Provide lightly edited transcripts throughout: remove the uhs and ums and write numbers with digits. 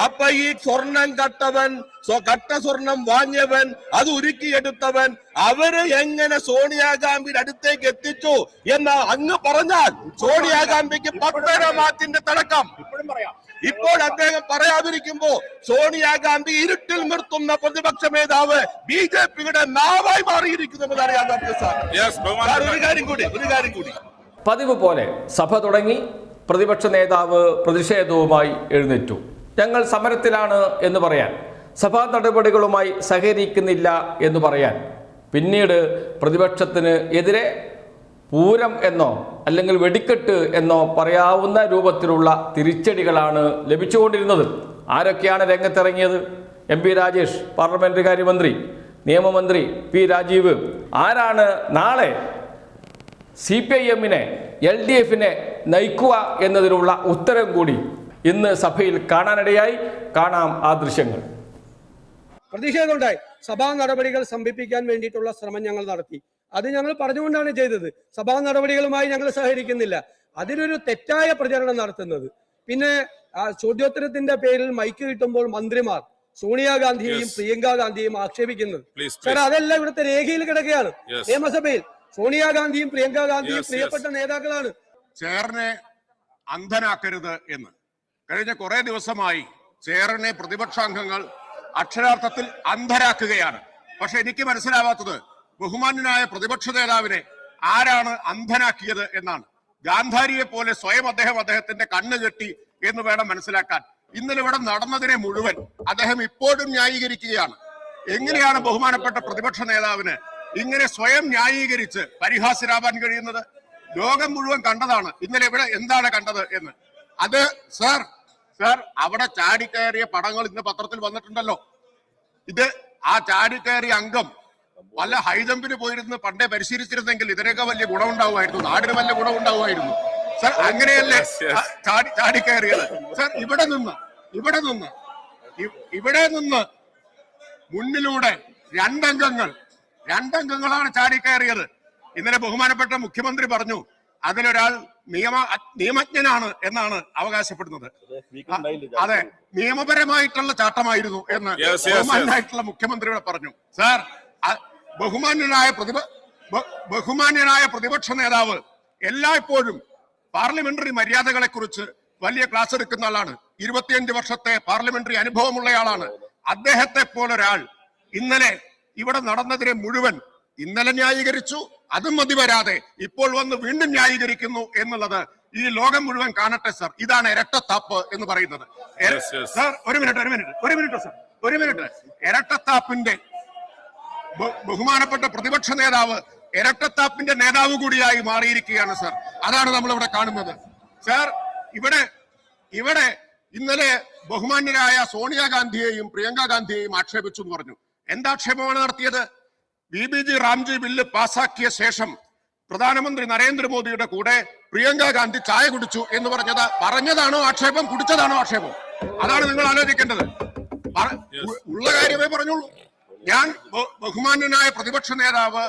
അപ്പൊ ഈ സ്വർണം കട്ടവൻ, കട്ട സ്വർണം വാങ്ങിയവൻ, അത് ഉരുക്കിയെടുത്തവൻ, അവര് എങ്ങനെ സോണിയാഗാന്ധിയുടെ അടുത്തേക്ക് എത്തിച്ചു എന്ന് അങ്ങ് പറഞ്ഞാൽ സോണിയാഗാന്ധിക്ക് 10 മാറ്റിന്റെ തടക്കം. ഇപ്പോൾ അദ്ദേഹം പറയാതിരിക്കുമ്പോ സോണിയാഗാന്ധി ഇരുട്ടിൽ നിർത്തുന്ന പ്രതിപക്ഷ നേതാവ് BJPയുടെ നാവായി മാറിയിരിക്കുന്നു അറിയാൻ പറ്റും സാർ. ഒരു കാര്യം കൂടി പതിവ് പോലെ സഭ തുടങ്ങി. പ്രതിപക്ഷ നേതാവ് പ്രതിഷേധവുമായി എഴുന്നേറ്റു. ഞങ്ങൾ സമരത്തിലാണ് എന്ന് പറയാൻ, സഭാ നടപടികളുമായി സഹകരിക്കുന്നില്ല എന്ന് പറയാൻ, പിന്നീട് പ്രതിപക്ഷത്തിന് എതിരെ പൂരം എന്നോ അല്ലെങ്കിൽ വെടിക്കെട്ട് എന്നോ പറയാവുന്ന രൂപത്തിലുള്ള തിരിച്ചടികളാണ് ലഭിച്ചുകൊണ്ടിരുന്നത്. ആരൊക്കെയാണ് രംഗത്തിറങ്ങിയത്? MP രാജേഷ്, പാർലമെന്ററി കാര്യമന്ത്രി, നിയമമന്ത്രി P രാജീവ്. ആരാണ് നാളെ CPIM-നെ LDF-നെ നയിക്കുക എന്നതിനുള്ള ഉത്തരം കൂടി ഇന്ന് സഭയിൽ കാണാനിടയായി. കാണാം ആ ദൃശ്യങ്ങൾ. പ്രതിഷേധമുണ്ടായി. സഭാ നടപടികൾ സ്തംഭിപ്പിക്കാൻ വേണ്ടിയിട്ടുള്ള ശ്രമം ഞങ്ങൾ നടത്തി. അത് ഞങ്ങൾ പറഞ്ഞുകൊണ്ടാണ് ചെയ്തത്. സഭാ നടപടികളുമായി ഞങ്ങൾ സഹകരിക്കുന്നില്ല. അതിനൊരു തെറ്റായ പ്രചരണം നടത്തുന്നത്, പിന്നെ ചോദ്യോത്തരത്തിന്റെ പേരിൽ മൈക്ക് കിട്ടുമ്പോൾ മന്ത്രിമാർ സോണിയാഗാന്ധിയെയും പ്രിയങ്ക ഗാന്ധിയെയും ആക്ഷേപിക്കുന്നത്, സാർ അതെല്ലാം ഇവിടുത്തെ രേഖയിൽ കിടക്കുകയാണ്. നിയമസഭയിൽ സോണിയാഗാന്ധിയും പ്രിയങ്ക ഗാന്ധിയും പ്രിയപ്പെട്ട നേതാക്കളാണ്. ചെയറിനെ അന്ധനാക്കരുത് എന്ന് കഴിഞ്ഞ കുറെ ദിവസമായി ചെയറിനെ പ്രതിപക്ഷാംഗങ്ങൾ അക്ഷരാർത്ഥത്തിൽ അന്ധരാക്കുകയാണ്. പക്ഷെ എനിക്ക് മനസ്സിലാവാത്തത് ബഹുമാന്യനായ പ്രതിപക്ഷ നേതാവിനെ ആരാണ് അന്ധനാക്കിയത് എന്നാണ്. ഗാന്ധാരിയെ പോലെ സ്വയം അദ്ദേഹത്തിന്റെ കണ്ണ് കെട്ടി എന്ന് വേണം മനസ്സിലാക്കാൻ. ഇന്നലെ ഇവിടെ നടന്നതിനെ മുഴുവൻ അദ്ദേഹം ഇപ്പോഴും ന്യായീകരിക്കുകയാണ്. എങ്ങനെയാണ് ബഹുമാനപ്പെട്ട പ്രതിപക്ഷ നേതാവിന് ഇങ്ങനെ സ്വയം ന്യായീകരിച്ച് പരിഹാസ്യരാവാൻ കഴിയുന്നത്? ലോകം മുഴുവൻ കണ്ടതാണ് ഇന്നലെ ഇവിടെ എന്താണ് കണ്ടത് എന്ന്. അത് സാർ അവിടെ ചാടിക്കയറിയ പടങ്ങൾ ഇന്ന് പത്രത്തിൽ വന്നിട്ടുണ്ടല്ലോ. ഇത് ആ ചാടിക്കയറിയ അംഗം വല്ല ഹൈജമ്പിന് പോയിരുന്ന് പണ്ടേ പരിശീലിച്ചിരുന്നെങ്കിൽ ഇതിനൊക്കെ വലിയ ഗുണമുണ്ടാവുമായിരുന്നു, നാടിന് വലിയ ഗുണമുണ്ടാവുമായിരുന്നു. സാർ അങ്ങനെയല്ലേ ചാടിക്കയറിയത്? സാർ ഇവിടെ നിന്ന് മുന്നിലൂടെ രണ്ടംഗങ്ങളാണ് ചാടിക്കയറിയത്. ഇന്നലെ ബഹുമാനപ്പെട്ട മുഖ്യമന്ത്രി പറഞ്ഞു അതിലൊരാൾ നിയമജ്ഞനാണ് എന്നാണ് അവകാശപ്പെടുന്നത്. അതെ, നിയമപരമായിട്ടുള്ള ചാട്ടമായിരുന്നു എന്ന് ബഹുമാനായിട്ടുള്ള മുഖ്യമന്ത്രിയോട് പറഞ്ഞു. സാർ ബഹുമാന്യനായ പ്രതിപക്ഷ നേതാവ് എല്ലായ്പ്പോഴും പാർലമെന്ററി മര്യാദകളെ കുറിച്ച് വലിയ ക്ലാസ് എടുക്കുന്ന ആളാണ്. 25 വർഷത്തെ പാർലമെന്ററി അനുഭവമുള്ളയാളാണ്. അദ്ദേഹത്തെ പോലൊരാൾ ഇന്നലെ ഇവിടെ നടന്നതിനെ മുഴുവൻ ഇന്നലെ ന്യായീകരിച്ചു, അതും മതി വരാതെ ഇപ്പോൾ വന്ന് വീണ്ടും ന്യായീകരിക്കുന്നു എന്നുള്ളത് ഈ ലോകം മുഴുവൻ കാണട്ടെ സർ. ഇതാണ് ഇരട്ടത്താപ്പ് എന്ന് പറയുന്നത്. സാർ ഒരു മിനിറ്റ്. ഇരട്ടത്താപ്പിന്റെ ബഹുമാനപ്പെട്ട പ്രതിപക്ഷ നേതാവ് ഇരട്ടത്താപ്പിന്റെ നേതാവ് കൂടിയായി മാറിയിരിക്കുകയാണ് സർ. അതാണ് നമ്മൾ ഇവിടെ കാണുന്നത്. സാർ ഇവിടെ ഇന്നലെ ബഹുമാന്യരായ സോണിയാഗാന്ധിയെയും പ്രിയങ്ക ഗാന്ധിയെയും ആക്ഷേപിച്ചു എന്ന് പറഞ്ഞു. എന്താക്ഷേപമാണ് നടത്തിയത്? BBG റാംജി ബില്ല് പാസാക്കിയ ശേഷം പ്രധാനമന്ത്രി നരേന്ദ്രമോദിയുടെ കൂടെ പ്രിയങ്ക ഗാന്ധി ചായ കുടിച്ചു എന്ന് പറഞ്ഞതാണോ ആക്ഷേപം, കുടിച്ചതാണോ ആക്ഷേപം? അതാണ് നിങ്ങൾ ആലോചിക്കേണ്ടത്. ഉള്ള കാര്യമേ പറഞ്ഞുള്ളൂ. ഞാൻ ബഹുമാന്യനായ പ്രതിപക്ഷ നേതാവ്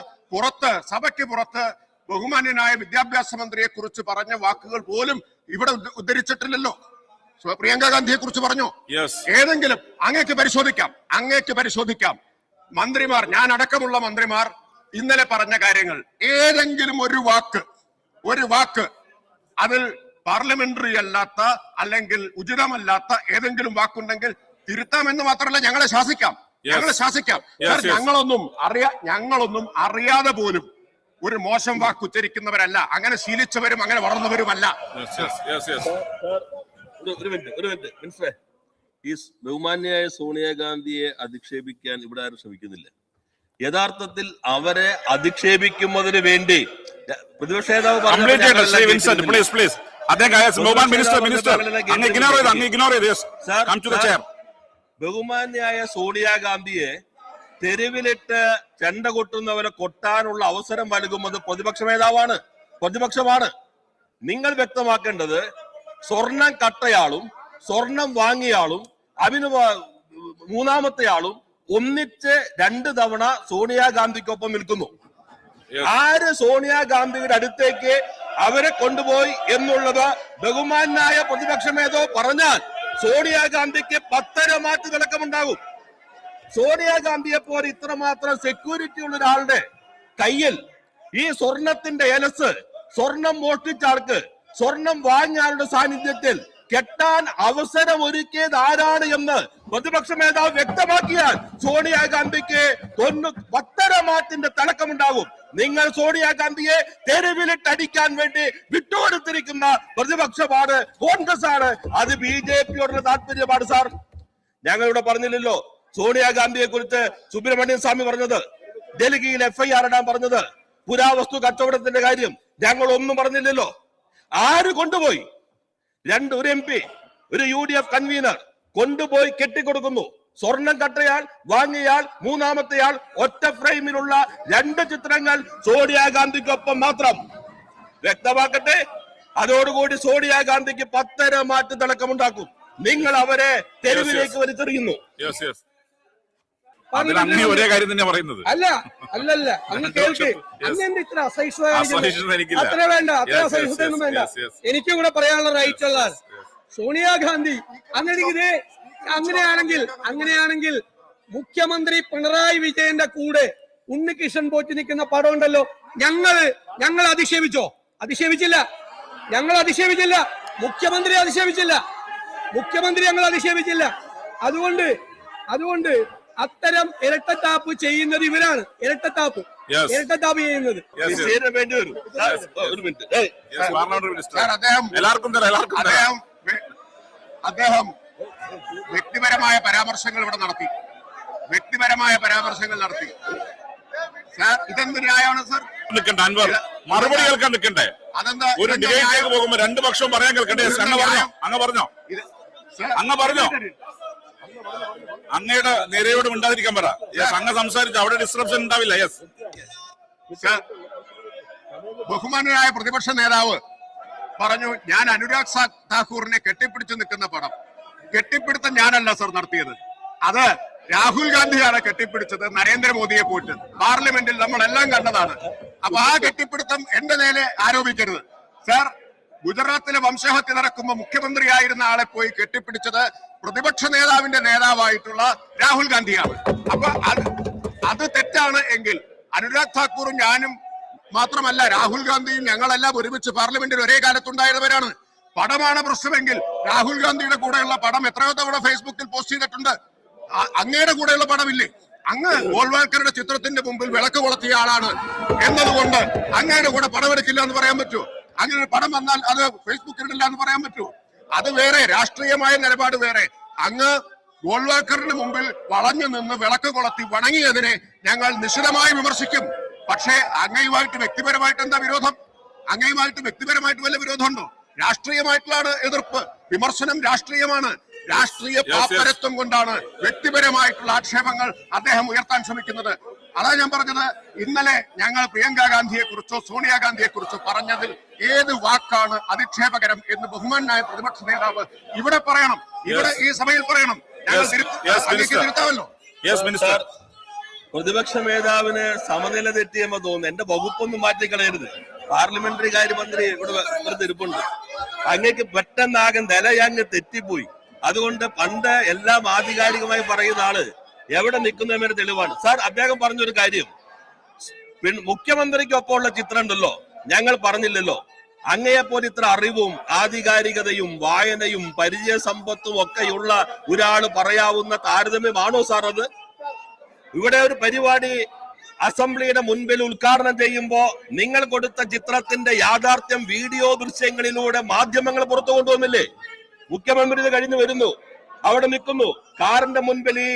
സഭയ്ക്ക് പുറത്ത് ബഹുമാന്യനായ വിദ്യാഭ്യാസ മന്ത്രിയെ കുറിച്ച് പറഞ്ഞ വാക്കുകൾ പോലും ഇവിടെ ഉദ്ധരിച്ചിട്ടില്ലല്ലോ. പ്രിയങ്ക ഗാന്ധിയെ കുറിച്ച് പറഞ്ഞോ? ഏതെങ്കിലും അങ്ങേക്ക് പരിശോധിക്കാം. മന്ത്രിമാർ, ഞാൻ അടക്കമുള്ള മന്ത്രിമാർ ഇന്നലെ പറഞ്ഞ കാര്യങ്ങൾ ഏതെങ്കിലും ഒരു വാക്ക് അതിൽ പാർലമെന്ററി അല്ലാത്ത അല്ലെങ്കിൽ ഉചിതമല്ലാത്ത ഏതെങ്കിലും വാക്കുണ്ടെങ്കിൽ തിരുത്താമെന്ന് മാത്രമല്ല ഞങ്ങളെ ശാസിക്കാം. ഞങ്ങളൊന്നും അറിയാതെ പോലും ഒരു മോശം വാക്ക് ഉച്ചരിക്കുന്നവരല്ല, അങ്ങനെ ശീലിച്ചവരും അങ്ങനെ വളർന്നവരുമല്ല. ഒരു മിനിറ്റ് ഈ ബഹുമാന്യയായ സോണിയാഗാന്ധിയെ അധിക്ഷേപിക്കാൻ ഇവിടെ ആരും ശ്രമിക്കുന്നില്ല. യഥാർത്ഥത്തിൽ അവരെ അധിക്ഷേപിക്കുന്നതിന് വേണ്ടി പ്രതിപക്ഷ നേതാവ് ബഹുമാന്യയായ സോണിയാഗാന്ധിയെ തെരുവിലിട്ട് ചെണ്ട കൊട്ടുന്നവരെ കൊട്ടാനുള്ള അവസരം നൽകുന്നത് പ്രതിപക്ഷമാണ്. നിങ്ങൾ വ്യക്തമാക്കേണ്ടത് സ്വർണം കട്ടയാളും സ്വർണം വാങ്ങിയാളും അതിന് മൂന്നാമത്തെ ആളും ഒന്നിച്ച് 2 തവണ സോണിയാഗാന്ധിക്കൊപ്പം നിൽക്കുന്നു. ആര് സോണിയാഗാന്ധിയുടെ അടുത്തേക്ക് അവരെ കൊണ്ടുപോയി എന്നുള്ളത് ബഹുമാനായ പ്രതിപക്ഷ നേതാവ് പറഞ്ഞാൽ സോണിയാഗാന്ധിക്ക് 10.5 മാറ്റ് തിളക്കമുണ്ടാകും. സോണിയാഗാന്ധിയെ പോലെ ഇത്രമാത്രം സെക്യൂരിറ്റി ഉള്ള ഒരാളുടെ കയ്യിൽ ഈ സ്വർണത്തിന്റെ എലസ്, സ്വർണം മോഷ്ടിച്ച ആൾക്ക്, സ്വർണം വാങ്ങിയ ആളുടെ സാന്നിധ്യത്തിൽ കെട്ടാൻ അവസരം ഒരുക്കിയത് ആരാണ് എന്ന് പ്രതിപക്ഷ നേതാവ് വ്യക്തമാക്കിയാൽ സോണിയാഗാന്ധിക്ക് 10.5 മാറ്റിന്റെ തിളക്കമുണ്ടാകും. നിങ്ങൾ സോണിയാഗാന്ധിയെ തെരുവിലിട്ടടിക്കാൻ വേണ്ടി വിട്ടുകൊടുത്തിരിക്കുന്ന പ്രതിപക്ഷമാണ്, കോൺഗ്രസ് ആണ്. അത് BJPയോടുള്ള താല്പര്യമാണ് സാർ. ഞങ്ങളിവിടെ പറഞ്ഞില്ലല്ലോ സോണിയാഗാന്ധിയെ കുറിച്ച് സുബ്രഹ്മണ്യൻ സ്വാമി പറഞ്ഞത്, ഡൽഹിയിൽ FIR ഇടാൻ പറഞ്ഞത്, പുരാവസ്തു കച്ചവടത്തിന്റെ കാര്യം ഞങ്ങൾ ഒന്നും പറഞ്ഞില്ലല്ലോ. ആര് കൊണ്ടുപോയി? ഒരു MP, ഒരു UDF കൺവീനർ കൊണ്ടുപോയി കെട്ടിക്കൊടുക്കുന്നു. സ്വർണം കട്ടയാൾ, വാങ്ങിയാൾ, മൂന്നാമത്തെയാൾ, ഒറ്റ ഫ്രെയിമിലുള്ള 2 ചിത്രങ്ങൾ സോണിയാഗാന്ധിക്കൊപ്പം മാത്രം. വ്യക്തമാക്കട്ടെ, അതോടുകൂടി സോണിയാഗാന്ധിക്ക് 10.5 മാറ്റ് തിളക്കമുണ്ടാക്കും. നിങ്ങൾ അവരെ തെരുവിലേക്ക് വലിച്ചെറിയുന്നു. ഒരേ കാര്യം തന്നെ പറയുന്നത്. അല്ലല്ല അങ്ങ് കേൾക്ക്. അങ്ങ് ഇത്ര അസഹിഷ്ണുത അത്ര വേണ്ട, അത്ര അസഹിഷ്ണുതൊന്നും വേണ്ട. എനിക്കും കൂടെ പറയാനുള്ള റൈറ്റ് ഉള്ളതാണ്. സോണിയാഗാന്ധി അങ്ങനെയാണെങ്കിൽ മുഖ്യമന്ത്രി പിണറായി വിജയന്റെ കൂടെ ഉണ്ണികൃഷ്ണൻ പോറ്റി നിൽക്കുന്ന പടം ഉണ്ടല്ലോ, ഞങ്ങൾ അധിക്ഷേപിച്ചോ? അധിക്ഷേപിച്ചില്ല. ഞങ്ങൾ അധിക്ഷേപിച്ചില്ല. മുഖ്യമന്ത്രി ഞങ്ങൾ അധിക്ഷേപിച്ചില്ല. അതുകൊണ്ട് അത്തരം ഇരട്ടത്താപ്പ് ചെയ്യുന്നത് ഇവരാണ്. ഇരട്ടത്താപ്പ് ചെയ്യുന്നത് അദ്ദേഹം വ്യക്തിപരമായ പരാമർശങ്ങൾ ഇവിടെ നടത്തി. സാർ, ഇതെന്ത് ന്യായമാണ് സാർ? മറുപടി കേൾക്കാൻ നിൽക്കണ്ടേ? അതെന്താ? ഒരു ഡിബേറ്റിലേക്ക് പോകുമ്പോ 2 പക്ഷവും പറയാൻ കേൾക്കണ്ടേ? അങ്ങ് പറഞ്ഞോ അങ്ങയുടെ നിരയോട് മിണ്ടാതിരിക്കാൻ പറ. അങ്ങ് സംസാരിച്ചു, അവിടെ ഡിസ്ട്രപ്ഷൻ ഉണ്ടാവില്ല. ബഹുമാനനായ പ്രതിപക്ഷ നേതാവ് പറഞ്ഞു, ഞാൻ അനുരാഗ് താക്കൂറിനെ കെട്ടിപ്പിടിച്ചു നിൽക്കുന്ന പടം. കെട്ടിപ്പിടുത്തം ഞാനല്ല സർ നടത്തിയത്, അത് രാഹുൽ ഗാന്ധിയാണ് കെട്ടിപ്പിടിച്ചത് നരേന്ദ്രമോദിയെ പോയിട്ട്. പാർലമെന്റിൽ നമ്മളെല്ലാം കണ്ടതാണ്. അപ്പൊ ആ കെട്ടിപ്പിടുത്തം എന്റെ നേരെ ആരോപിക്കരുത് സാർ. ഗുജറാത്തിലെ വംശഹത്യ നടക്കുമ്പോൾ മുഖ്യമന്ത്രിയായിരുന്ന ആളെ പോയി കെട്ടിപ്പിടിച്ചത് പ്രതിപക്ഷ നേതാവിന്റെ നേതാവായിട്ടുള്ള രാഹുൽ ഗാന്ധിയാണ്. അപ്പൊ അത് തെറ്റാണ് എങ്കിൽ അനുരാഗ് താക്കൂറും ഞാനും മാത്രമല്ല, രാഹുൽ ഗാന്ധിയും ഞങ്ങളെല്ലാം ഒരുമിച്ച് പാർലമെന്റിൽ ഒരേ കാലത്തുണ്ടായവരാണ്. പടമാണ് പ്രശ്നമെങ്കിൽ രാഹുൽ ഗാന്ധിയുടെ കൂടെയുള്ള പടം എത്രയോ തവണ ഫേസ്ബുക്കിൽ പോസ്റ്റ് ചെയ്തിട്ടുണ്ട്. അങ്ങയുടെ കൂടെയുള്ള പടമില്ലേ? അങ്ങ് ഗോൾവാൾക്കറുടെ ചിത്രത്തിന്റെ മുമ്പിൽ വിളക്ക് കൊളുത്തിയ ആളാണ് എന്നതുകൊണ്ട് അങ്ങയുടെ കൂടെ പടമെടുക്കില്ല എന്ന് പറയാൻ പറ്റുമോ? അങ്ങനെ ഒരു പടം വന്നാൽ അത് ഫേസ്ബുക്കിൽ ഇടില്ല എന്ന് പറയാൻ പറ്റുമോ? അത് വേറെ, രാഷ്ട്രീയമായ നിലപാട് വേറെ. അങ്ങ് ഗോൾവാൾക്കറിന് മുമ്പിൽ വളഞ്ഞു നിന്ന് വിളക്ക് കൊളുത്തി വണങ്ങിയതിനെ ഞങ്ങൾ നിശിതമായി വിമർശിക്കും. പക്ഷേ അങ്ങയുമായിട്ട് വ്യക്തിപരമായിട്ട് എന്താ വിരോധം? അങ്ങയുമായിട്ട് വ്യക്തിപരമായിട്ട് വല്ല വിരോധമുണ്ടോ? രാഷ്ട്രീയമായിട്ടുള്ള എതിർപ്പ്, വിമർശനം രാഷ്ട്രീയമാണ്. രാഷ്ട്രീയ പാപ്പരത്വം കൊണ്ടാണ് വ്യക്തിപരമായിട്ടുള്ള ആക്ഷേപങ്ങൾ അദ്ദേഹം ഉയർത്താൻ ശ്രമിക്കുന്നത്. അതാ ഞാൻ പറഞ്ഞത്, ഇന്നലെ ഞങ്ങൾ പ്രിയങ്ക ഗാന്ധിയെ കുറിച്ചോ സോണിയാഗാന്ധിയെ കുറിച്ചോ പറഞ്ഞതിൽ ഏത് വാക്കാണ് അധിക്ഷേപകരം എന്ന് ബഹുമാനായ പ്രതിപക്ഷ നേതാവ് ഇവിടെ പറയണം, ഇവിടെ ഈ സഭയിൽ പറയണം. ഞങ്ങൾ തിരുത്താമല്ലോ. പ്രതിപക്ഷ നേതാവിന് സമനില തെറ്റിയെന്ന് തോന്നുന്നു. എന്റെ വകുപ്പൊന്നും മാറ്റിക്കളയരുത്. പാർലമെന്ററി കാര്യമന്ത്രി ഇവിടെ വെറുതെ ഇരിപ്പുണ്ട്. അങ്ങേക്ക് പെട്ടെന്നാകെ നിലയങ്ങ് തെറ്റിപ്പോയി. അതുകൊണ്ട് പണ്ട് എല്ലാം ആധികാരികമായി പറയുന്ന ആള് എവിടെ നിൽക്കുന്നതിന് തെളിവാണ് സാർ. അദ്ദേഹം പറഞ്ഞൊരു കാര്യം, മുഖ്യമന്ത്രിക്കൊപ്പമുള്ള ചിത്രം ഉണ്ടല്ലോ, ഞങ്ങൾ പറഞ്ഞില്ലല്ലോ. അങ്ങയെപ്പോലെ ഇത്ര അറിവും ആധികാരികതയും വായനയും പരിചയ സമ്പത്തും ഒക്കെയുള്ള ഒരാൾ പറയാവുന്ന താരതമ്യമാണോ സാർ അത്? ഇവിടെ ഒരു പരിപാടി അസംബ്ലിയുടെ മുൻപിൽ ഉദ്ഘാടനം ചെയ്യുമ്പോ നിങ്ങൾ കൊടുത്ത ചിത്രത്തിന്റെ യാഥാർത്ഥ്യം വീഡിയോ ദൃശ്യങ്ങളിലൂടെ മാധ്യമങ്ങൾ പുറത്തു കൊണ്ടുവന്നില്ലേ? മുഖ്യമന്ത്രി കഴിഞ്ഞു വരുന്നു, അവിടെ നിൽക്കുന്നു, കാറിന്റെ മുൻപിൽ ഈ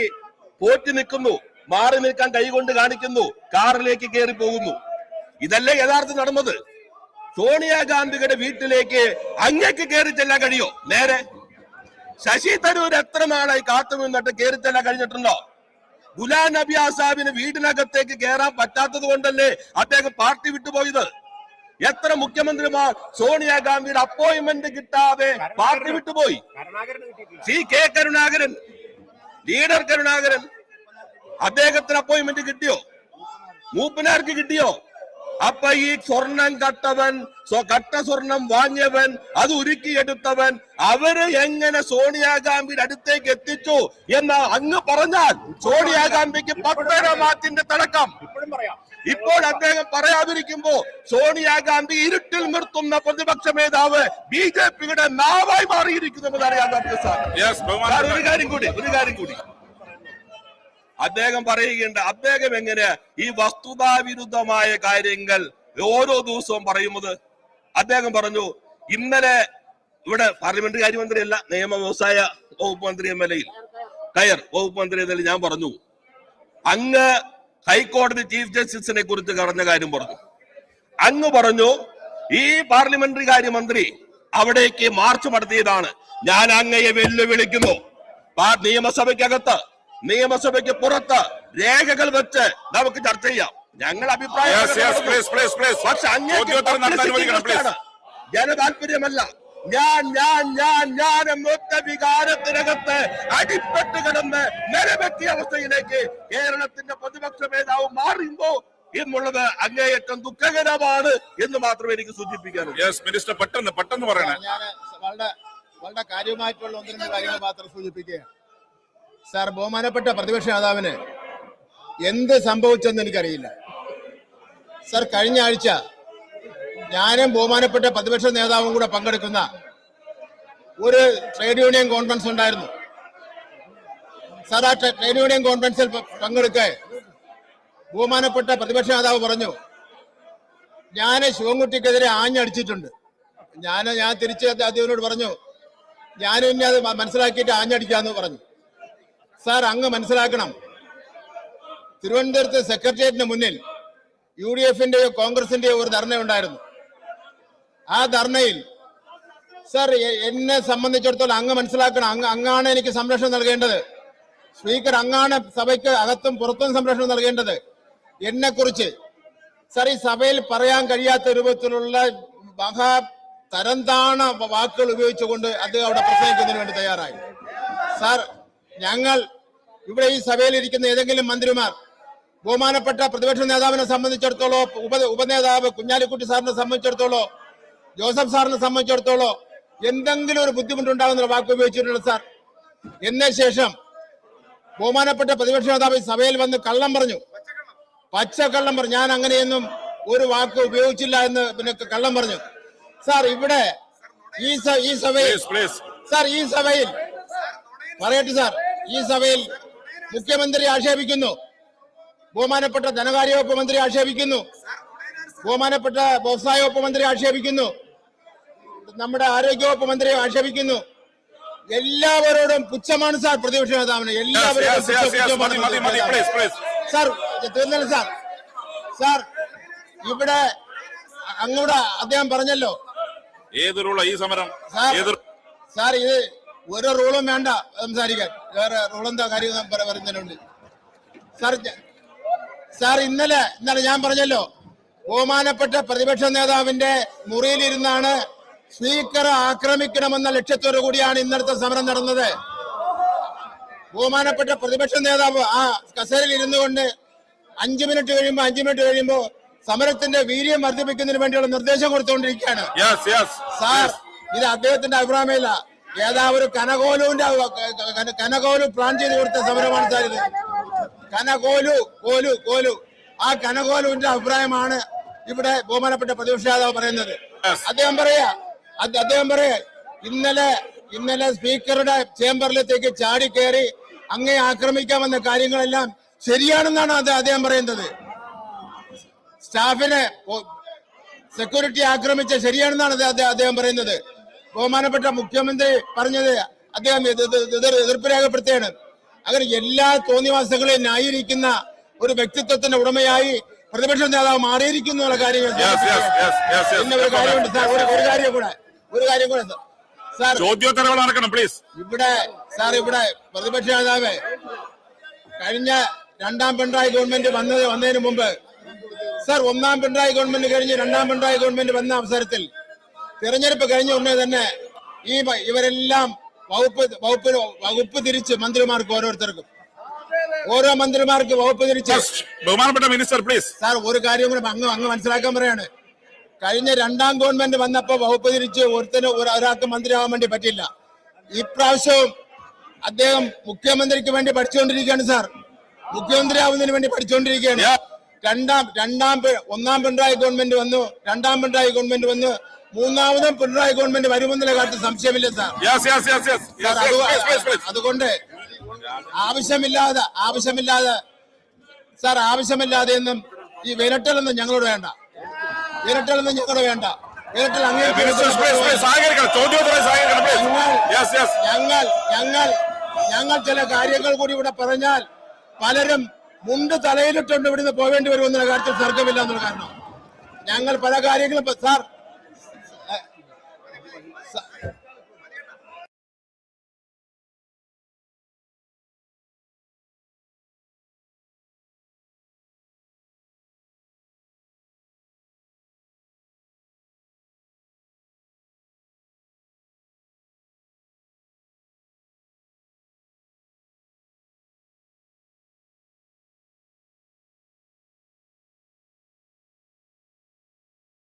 പോറ്റി നിൽക്കുന്നു, മാറി നിൽക്കാൻ കൈകൊണ്ട് കാണിക്കുന്നു, കാറിലേക്ക് കയറി പോകുന്നു. ഇതല്ലേ യഥാർത്ഥം നടന്നത്? സോണിയാഗാന്ധിയുടെ വീട്ടിലേക്ക് അങ്ങേക്ക് കയറി ചെല്ലാൻ കഴിയോ? നേരെ ശശി തരൂർ എത്ര നാളായി കാത്തു നിന്നിട്ട് കയറി ചെല്ലാൻ കഴിഞ്ഞിട്ടുണ്ടോ? ഗുലാം നബി ആസാദിന് വീടിനകത്തേക്ക് കയറാൻ പറ്റാത്തത് കൊണ്ടല്ലേ അദ്ദേഹം പാർട്ടി വിട്ടുപോയത്? എത്ര മുഖ്യമന്ത്രിമാർ സോണിയാഗാന്ധിയുടെ അപ്പോയിന്റ്മെന്റ് കിട്ടാതെ പാർട്ടി വിട്ടുപോയി? CK കരുണാകരൻ, ലീഡർ കരുണാകരൻ, അദ്ദേഹത്തിന് അപ്പോയിന്റ്മെന്റ് കിട്ടിയോ? മൂപ്പനാർക്ക് കിട്ടിയോ? അപ്പൊ ഈ സ്വർണം കട്ടവൻ കട്ട സ്വർണം വാങ്ങിയവൻ അത് ഉരുക്കിയെടുത്തവൻ അവര് എങ്ങനെ സോണിയാഗാന്ധിയുടെ അടുത്തേക്ക് എത്തിച്ചു എന്ന് അങ്ങ് പറഞ്ഞാൽ സോണിയാഗാന്ധിക്ക് 10 മാറ്റിന്റെ തുടക്കം. ഇപ്പോൾ അദ്ദേഹം പറയാതിരിക്കുമ്പോ സോണിയാഗാന്ധി ഇരുട്ടിൽ നിർത്തുന്ന പ്രതിപക്ഷ നേതാവ് BJPയുടെ നാവായി മാറിയിരിക്കുന്നെന്ന് അറിയാൻ പറ്റും സാർ. ഒരു കാര്യം കൂടി അദ്ദേഹം പറയുകയുണ്ട്. അദ്ദേഹം എങ്ങനെ ഈ വസ്തുതാവിരുദ്ധമായ കാര്യങ്ങൾ ഓരോ ദിവസവും പറയുന്നത്? അദ്ദേഹം പറഞ്ഞു ഇന്നലെ ഇവിടെ പാർലമെന്ററി കാര്യമന്ത്രിയല്ല, നിയമ വ്യവസായ വകുപ്പ് മന്ത്രി MLA-യിൽ കയർ വകുപ്പ് മന്ത്രി എന്നതിൽ ഞാൻ പറഞ്ഞു അങ്ങ് ഹൈക്കോടതി ചീഫ് ജസ്റ്റിസിനെ കുറിച്ച് പറഞ്ഞ കാര്യം പറഞ്ഞു. അങ്ങ് പറഞ്ഞു ഈ പാർലമെന്ററി കാര്യമന്ത്രി അവിടേക്ക് മാർച്ച് നടത്തിയതാണ്. ഞാൻ അങ്ങയെ വെല്ലുവിളിക്കുന്നു. നിയമസഭയ്ക്കകത്ത് നിയമസഭയ്ക്ക് പുറത്ത് രേഖകൾ വെച്ച് നമുക്ക് ചർച്ച ചെയ്യാം. ഞങ്ങൾ അഭിപ്രായം പക്ഷെ അങ്ങേക്ക് ജനതാല്പര്യമല്ല. ഞാൻ എന്നൊറ്റ വികാരത്തിനകത്ത് അടിപ്പെട്ട് കിടന്ന് നിലവെറ്റിയ അവസ്ഥയിലേക്ക് കേരളത്തിന്റെ പ്രതിപക്ഷ നേതാവ് മാറുമ്പോ എന്നുള്ളത് അങ്ങേയറ്റം ദുഃഖകരമാണ് എന്ന് മാത്രമേ എനിക്ക് സൂചിപ്പിക്കാനുള്ളൂ. മിനിസ്റ്റർ പെട്ടെന്ന് പറയണേ. ഞാൻ വളരെ കാര്യമായിട്ടുള്ള 1-2 കാര്യങ്ങൾ മാത്രം സൂചിപ്പിക്കുകയാണ്. സാർ, ബഹുമാനപ്പെട്ട പ്രതിപക്ഷ നേതാവിന് എന്ത് സംഭവിച്ചെന്ന് എനിക്കറിയില്ല. സാർ, കഴിഞ്ഞ ആഴ്ച ഞാനും ബഹുമാനപ്പെട്ട പ്രതിപക്ഷ നേതാവും കൂടെ പങ്കെടുക്കുന്ന ഒരു ട്രേഡ് യൂണിയൻ കോൺഫറൻസ് ഉണ്ടായിരുന്നു. സാർ, ആ ട്രേഡ് യൂണിയൻ കോൺഫറൻസിൽ പങ്കെടുക്കെ ബഹുമാനപ്പെട്ട പ്രതിപക്ഷ നേതാവ് പറഞ്ഞു ഞാൻ ശിവൻകുട്ടിക്കെതിരെ ആഞ്ഞടിച്ചിട്ടുണ്ട്. ഞാൻ തിരിച്ച് അദ്ദേഹത്തിനോട് പറഞ്ഞു ഞാനും ഇനി അത് മനസ്സിലാക്കിയിട്ട് ആഞ്ഞടിക്കാന്ന് പറഞ്ഞു. സാർ, അങ്ങ് മനസ്സിലാക്കണം, തിരുവനന്തപുരത്ത് സെക്രട്ടേറിയറ്റിന് മുന്നിൽ UDF-ന്റെയോ കോൺഗ്രസിന്റെയോ ഒരു ധർണ ഉണ്ടായിരുന്നു. ആ ധർണയിൽ സാർ എന്നെ സംബന്ധിച്ചിടത്തോളം അങ്ങ് മനസ്സിലാക്കണം, അങ്ങാണ് എനിക്ക് സംരക്ഷണം നൽകേണ്ടത്. സ്പീക്കർ അങ്ങാണ് സഭയ്ക്ക് അകത്തും പുറത്തും സംരക്ഷണം നൽകേണ്ടത്. എന്നെ കുറിച്ച് സാർ ഈ സഭയിൽ പറയാൻ കഴിയാത്ത രൂപത്തിലുള്ള മഹാ തരംതാണ വാക്കുകൾ ഉപയോഗിച്ചുകൊണ്ട് അദ്ദേഹം അവിടെ പ്രസംഗിക്കുന്നതിന് വേണ്ടി തയ്യാറായി. സാർ, ഞങ്ങൾ ഇവിടെ ഈ സഭയിൽ ഇരിക്കുന്ന ഏതെങ്കിലും മന്ത്രിമാർ ബഹുമാനപ്പെട്ട പ്രതിപക്ഷ നേതാവിനെ സംബന്ധിച്ചിടത്തോളം, ഉപനേതാവ് കുഞ്ഞാലിക്കുട്ടി സാറിനെ സംബന്ധിച്ചിടത്തോളം, ജോസഫ് സാറിനെ സംബന്ധിച്ചിടത്തോളം എന്തെങ്കിലും ഒരു ബുദ്ധിമുട്ടുണ്ടാകുന്ന വാക്ക് ഉപയോഗിച്ചിട്ടുണ്ട് സാർ. എന്ന ശേഷം ബഹുമാനപ്പെട്ട പ്രതിപക്ഷ നേതാവ് സഭയിൽ വന്ന് കള്ളം പറഞ്ഞു, പച്ചക്കള്ളം പറഞ്ഞു. ഞാൻ അങ്ങനെയൊന്നും ഒരു വാക്ക് ഉപയോഗിച്ചില്ല എന്ന് പിന്നെ കള്ളം പറഞ്ഞു. സാർ, ഇവിടെ ഈ സഭയിൽ സാർ ഈ സഭയിൽ പറയട്ടെ സാർ, ഈ സഭയിൽ മുഖ്യമന്ത്രി ആക്ഷേപിക്കുന്നു, ബഹുമാനപ്പെട്ട ധനകാര്യ വകുപ്പ് മന്ത്രി ആക്ഷേപിക്കുന്നു, ബഹുമാനപ്പെട്ട വ്യവസായ വകുപ്പ് മന്ത്രി ആക്ഷേപിക്കുന്നു, നമ്മുടെ ആരോഗ്യവകുപ്പ് മന്ത്രി ആക്ഷേപിക്കുന്നു. എല്ലാവരോടും പുച്ഛമാണ് സാർ പ്രതിപക്ഷ നേതാവിന്. എല്ലാവരോടും സാർ തീർന്നല്ലോ സാർ. സാർ, ഇവിടെ അങ്ങോട്ട് അദ്ദേഹം പറഞ്ഞല്ലോ ഏത് റൂളാ ഈ സമരം? സാർ, ഇത് ഒരു റൂളും വേണ്ട സംസാരിക്കാൻ, വേറെ റൂളെന്താ കാര്യം പറയുന്നതിനുണ്ട് സാർ. ഇന്നലെ ഞാൻ പറഞ്ഞല്ലോ, ബഹുമാനപ്പെട്ട പ്രതിപക്ഷ നേതാവിന്റെ മുറിയിലിരുന്നാണ് സ്പീക്കറെ ആക്രമിക്കണമെന്ന ലക്ഷ്യത്തോടു കൂടിയാണ് ഇന്നലത്തെ സമരം നടന്നത്. ബഹുമാനപ്പെട്ട പ്രതിപക്ഷ നേതാവ് ആ കസേരയിൽ ഇരുന്നു കൊണ്ട് 5 മിനിറ്റ് കഴിയുമ്പോ സമരത്തിന്റെ വീര്യം വർദ്ധിപ്പിക്കുന്നതിന് വേണ്ടിയുള്ള നിർദ്ദേശം കൊടുത്തുകൊണ്ടിരിക്കുകയാണ്. സാർ, ഇത് അദ്ദേഹത്തിന്റെ അഭിപ്രായമില്ല, ഏതാവൊരു കനകോലു പ്ലാൻ ചെയ്ത് കൊടുത്ത സമരമാണ് സാർ ഇത്. കോലു ആ കനകോലുവിന്റെ അഭിപ്രായമാണ് ഇവിടെ ബഹുമാനപ്പെട്ട പ്രതിപക്ഷ നേതാവ് പറയുന്നത്. അദ്ദേഹം പറയാ ഇന്നലെ സ്പീക്കറുടെ ചേംബറിലേക്ക് ചാടി കയറി അങ്ങേ ആക്രമിക്കാമെന്ന കാര്യങ്ങളെല്ലാം ശരിയാണെന്നാണ് അദ്ദേഹം പറയുന്നത്. സ്റ്റാഫിനെ സെക്യൂരിറ്റി ആക്രമിച്ച ശരിയാണെന്നാണ് അദ്ദേഹം പറയുന്നത്. ബഹുമാനപ്പെട്ട മുഖ്യമന്ത്രി പറഞ്ഞത് അദ്ദേഹം എതിർപ്പ് രേഖപ്പെടുത്തുകയാണ്. അങ്ങനെ എല്ലാ തോന്നിവാസങ്ങളെയും ന്യായീകരിക്കുന്ന ഒരു വ്യക്തിത്വത്തിന്റെ ഉടമയായി പ്രതിപക്ഷ നേതാവ് മാറിയിരിക്കുന്നു എന്നുള്ള കാര്യങ്ങൾ. പിന്നെ ഒരു കാര്യമുണ്ട് സാർ, ഒരു കാര്യം കൂടെ സാർ, ഇവിടെ പ്രതിപക്ഷ നേതാവ് കഴിഞ്ഞ 2ാം പിണറായി ഗവൺമെന്റ് വന്നതിന് മുമ്പ് സാർ, 1ാം പിണറായി ഗവൺമെന്റ് കഴിഞ്ഞ് 2ാം പിണറായി ഗവൺമെന്റ് വന്ന അവസരത്തിൽ തെരഞ്ഞെടുപ്പ് കഴിഞ്ഞ ഉടനെ തന്നെ ഇവരെല്ലാം വകുപ്പ് തിരിച്ച് മന്ത്രിമാർക്ക് ഓരോരുത്തർക്കും ഓരോ മന്ത്രിമാർക്ക് വകുപ്പ് തിരിച്ച്. ബഹുമാനപ്പെട്ട മിനിസ്റ്റർ പ്ലീസ്. സാർ ഒരു കാര്യം കൂടെ അങ്ങ് മനസ്സിലാക്കാൻ പറയാണ്. കഴിഞ്ഞ 2ാം ഗവൺമെന്റ് വന്നപ്പോ വകുപ്പ് തിരിച്ച് ഒരാൾക്ക് മന്ത്രിയാവാൻ വേണ്ടി പറ്റില്ല. ഇപ്രാവശ്യവും അദ്ദേഹം മുഖ്യമന്ത്രിക്ക് വേണ്ടി പഠിച്ചുകൊണ്ടിരിക്കുകയാണ് സാർ. മുഖ്യമന്ത്രി ആവുന്നതിന് വേണ്ടി പഠിച്ചുകൊണ്ടിരിക്കുകയാണ്. ഒന്നാം പിണറായി ഗവൺമെന്റ് വന്നു, 2ാം പിണറായി ഗവൺമെന്റ് വന്നു, 3ാമതും പിണറായി ഗവൺമെന്റ് വരുമെന്നുള്ള കാര്യത്തിൽ സംശയമില്ല സാർ. അതുകൊണ്ട് ആവശ്യമില്ലാതെ ഒന്നും ഈ വിരട്ടലൊന്നും ഞങ്ങളോട് വേണ്ട. ഞങ്ങൾ ചില കാര്യങ്ങൾ കൂടി ഇവിടെ പറഞ്ഞാൽ പലരും മുണ്ട് തലയിലിട്ടുണ്ട് ഇവിടുന്ന് പോവേണ്ടി വരുമെന്നുള്ള കാര്യത്തിൽ തർക്കമില്ല എന്നുള്ള കാരണം ഞങ്ങൾ പല കാര്യങ്ങളും സാർ